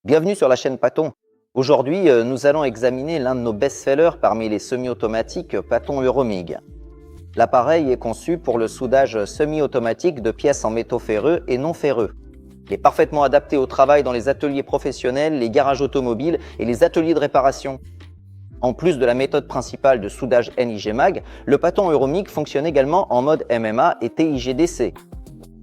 Bienvenue sur la chaîne Patton. Aujourd'hui, nous allons examiner l'un de nos best-sellers parmi les semi-automatiques Patton Euromig. L'appareil est conçu pour le soudage semi-automatique de pièces en métaux ferreux et non ferreux. Il est parfaitement adapté au travail dans les ateliers professionnels, les garages automobiles et les ateliers de réparation. En plus de la méthode principale de soudage NIG-MAG, le Patton Euromig fonctionne également en mode MMA et TIG-DC.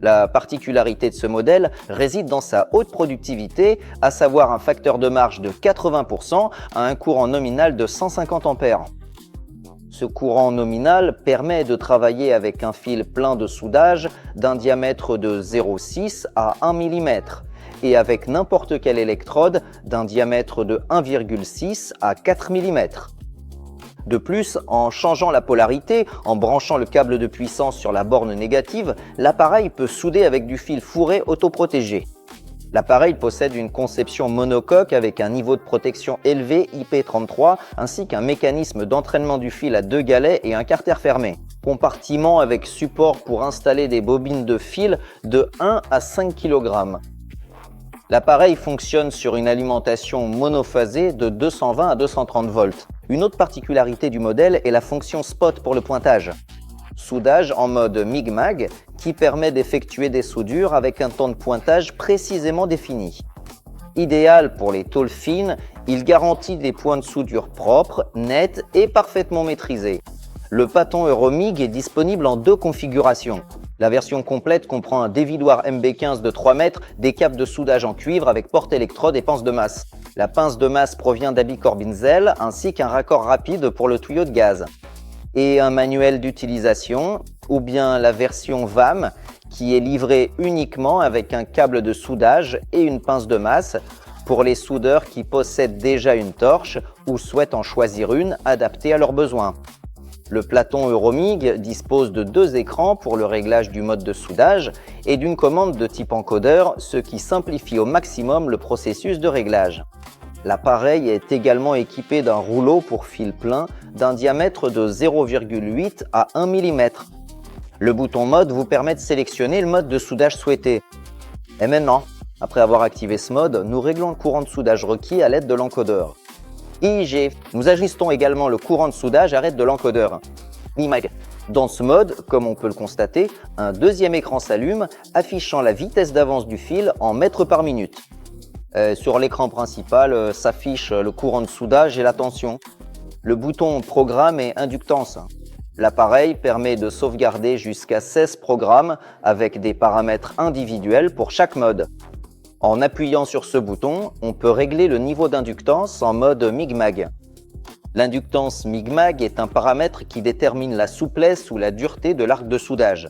La particularité de ce modèle réside dans sa haute productivité, à savoir un facteur de marge de 80% à un courant nominal de 150 ampères. Ce courant nominal permet de travailler avec un fil plein de soudage d'un diamètre de 0,6 à 1 mm et avec n'importe quelle électrode d'un diamètre de 1,6 à 4 mm. De plus, en changeant la polarité, en branchant le câble de puissance sur la borne négative, l'appareil peut souder avec du fil fourré autoprotégé. L'appareil possède une conception monocoque avec un niveau de protection élevé IP33 ainsi qu'un mécanisme d'entraînement du fil à 2 galets et un carter fermé. Compartiment avec support pour installer des bobines de fil de 1 à 5 kg. L'appareil fonctionne sur une alimentation monophasée de 220 à 230 volts. Une autre particularité du modèle est la fonction spot pour le pointage. Soudage en mode MIG-MAG qui permet d'effectuer des soudures avec un temps de pointage précisément défini. Idéal pour les tôles fines, il garantit des points de soudure propres, nets et parfaitement maîtrisés. Le Patton Euromig est disponible en 2 configurations. La version complète comprend un dévidoir MB15 de 3 mètres, des câbles de soudage en cuivre avec porte-électrode et pince de masse. La pince de masse provient d'Abicor Binzel ainsi qu'un raccord rapide pour le tuyau de gaz. Et un manuel d'utilisation, ou bien la version VAM qui est livrée uniquement avec un câble de soudage et une pince de masse pour les soudeurs qui possèdent déjà une torche ou souhaitent en choisir une adaptée à leurs besoins. Le Patton Euromig dispose de 2 écrans pour le réglage du mode de soudage et d'une commande de type encodeur, ce qui simplifie au maximum le processus de réglage. L'appareil est également équipé d'un rouleau pour fil plein d'un diamètre de 0,8 à 1 mm. Le bouton mode vous permet de sélectionner le mode de soudage souhaité. Et maintenant, après avoir activé ce mode, nous réglons le courant de soudage requis à l'aide de l'encodeur. IG. Nous ajustons également le courant de soudage à l'aide de l'encodeur. NIG-MAG. Dans ce mode, comme on peut le constater, un deuxième écran s'allume, affichant la vitesse d'avance du fil en mètres par minute. Sur l'écran principal s'affiche le courant de soudage et la tension. Le bouton programme et inductance. L'appareil permet de sauvegarder jusqu'à 16 programmes avec des paramètres individuels pour chaque mode. En appuyant sur ce bouton, on peut régler le niveau d'inductance en mode MIG-MAG. L'inductance MIG-MAG est un paramètre qui détermine la souplesse ou la dureté de l'arc de soudage.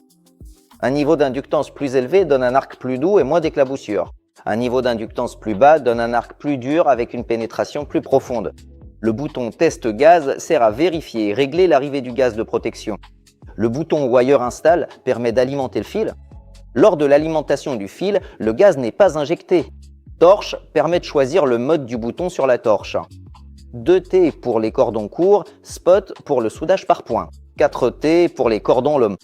Un niveau d'inductance plus élevé donne un arc plus doux et moins d'éclaboussures. Un niveau d'inductance plus bas donne un arc plus dur avec une pénétration plus profonde. Le bouton Test gaz sert à vérifier et régler l'arrivée du gaz de protection. Le bouton Wire Install permet d'alimenter le fil. Lors de l'alimentation du fil, le gaz n'est pas injecté. Torche permet de choisir le mode du bouton sur la torche. 2T pour les cordons courts, Spot pour le soudage par points. 4T pour les cordons longs.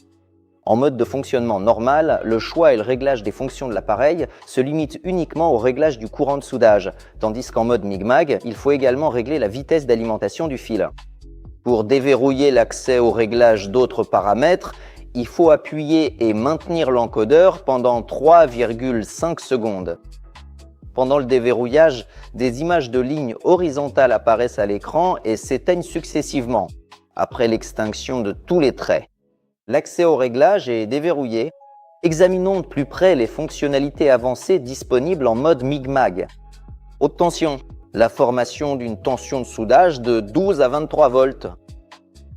En mode de fonctionnement normal, le choix et le réglage des fonctions de l'appareil se limitent uniquement au réglage du courant de soudage, tandis qu'en mode MIG-MAG, il faut également régler la vitesse d'alimentation du fil. Pour déverrouiller l'accès au réglage d'autres paramètres, il faut appuyer et maintenir l'encodeur pendant 3,5 secondes. Pendant le déverrouillage, des images de lignes horizontales apparaissent à l'écran et s'éteignent successivement, après l'extinction de tous les traits. L'accès au réglage est déverrouillé. Examinons de plus près les fonctionnalités avancées disponibles en mode MIG-MAG. Haute tension, la formation d'une tension de soudage de 12 à 23 volts.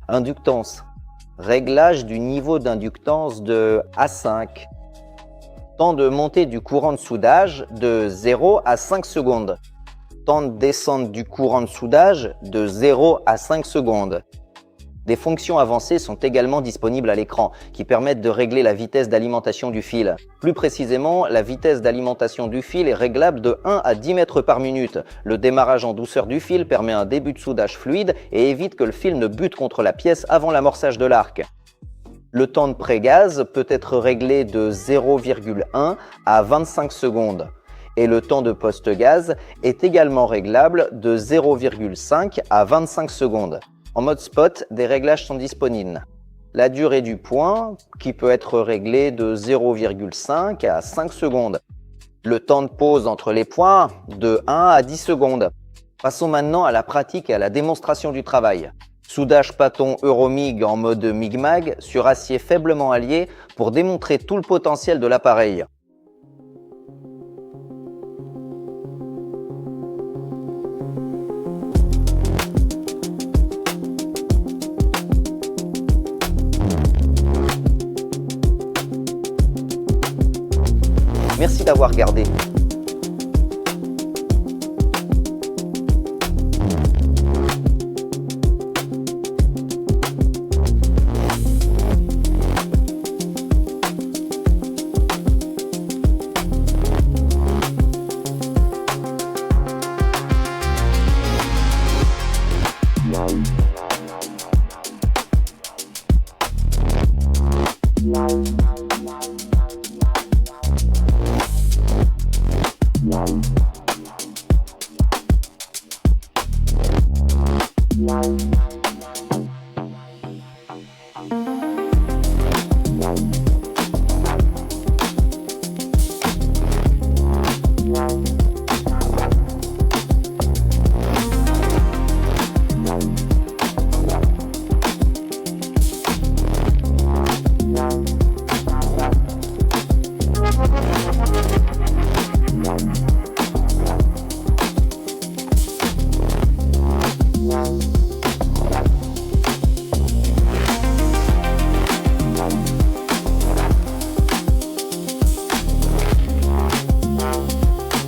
Inductance, réglage du niveau d'inductance de A5. Temps de montée du courant de soudage de 0 à 5 secondes. Temps de descente du courant de soudage de 0 à 5 secondes. Des fonctions avancées sont également disponibles à l'écran qui permettent de régler la vitesse d'alimentation du fil. Plus précisément, la vitesse d'alimentation du fil est réglable de 1 à 10 mètres par minute. Le démarrage en douceur du fil permet un début de soudage fluide et évite que le fil ne bute contre la pièce avant l'amorçage de l'arc. Le temps de pré-gaz peut être réglé de 0,1 à 25 secondes. et le temps de post-gaz est également réglable de 0,5 à 25 secondes. En mode spot, des réglages sont disponibles. La durée du point, qui peut être réglée de 0,5 à 5 secondes. Le temps de pause entre les points, de 1 à 10 secondes. Passons maintenant à la pratique et à la démonstration du travail. Soudage Paton Euromig en mode MIG-MAG sur acier faiblement allié pour démontrer tout le potentiel de l'appareil. Merci d'avoir regardé.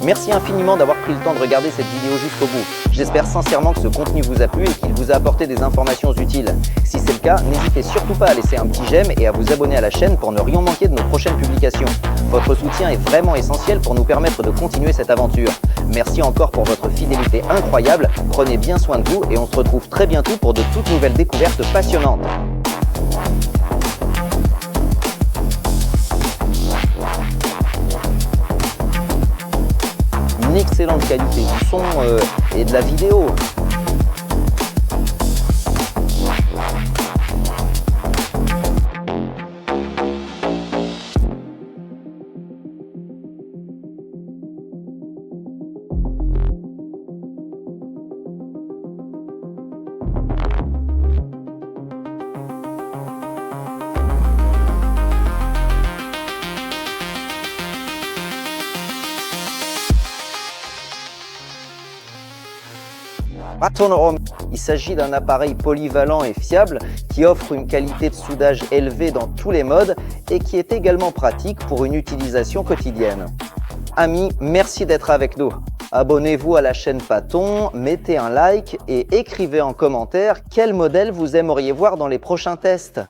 Merci infiniment d'avoir pris le temps de regarder cette vidéo jusqu'au bout. J'espère sincèrement que ce contenu vous a plu et qu'il vous a apporté des informations utiles. Si c'est le cas, n'hésitez surtout pas à laisser un petit j'aime et à vous abonner à la chaîne pour ne rien manquer de nos prochaines publications. Votre soutien est vraiment essentiel pour nous permettre de continuer cette aventure. Merci encore pour votre fidélité incroyable, prenez bien soin de vous et on se retrouve très bientôt pour de toutes nouvelles découvertes passionnantes. Une excellente qualité du son et de la vidéo. Paton Euromig. Il s'agit d'un appareil polyvalent et fiable qui offre une qualité de soudage élevée dans tous les modes et qui est également pratique pour une utilisation quotidienne. Amis, merci d'être avec nous. Abonnez-vous à la chaîne Paton, mettez un like et écrivez en commentaire quel modèle vous aimeriez voir dans les prochains tests.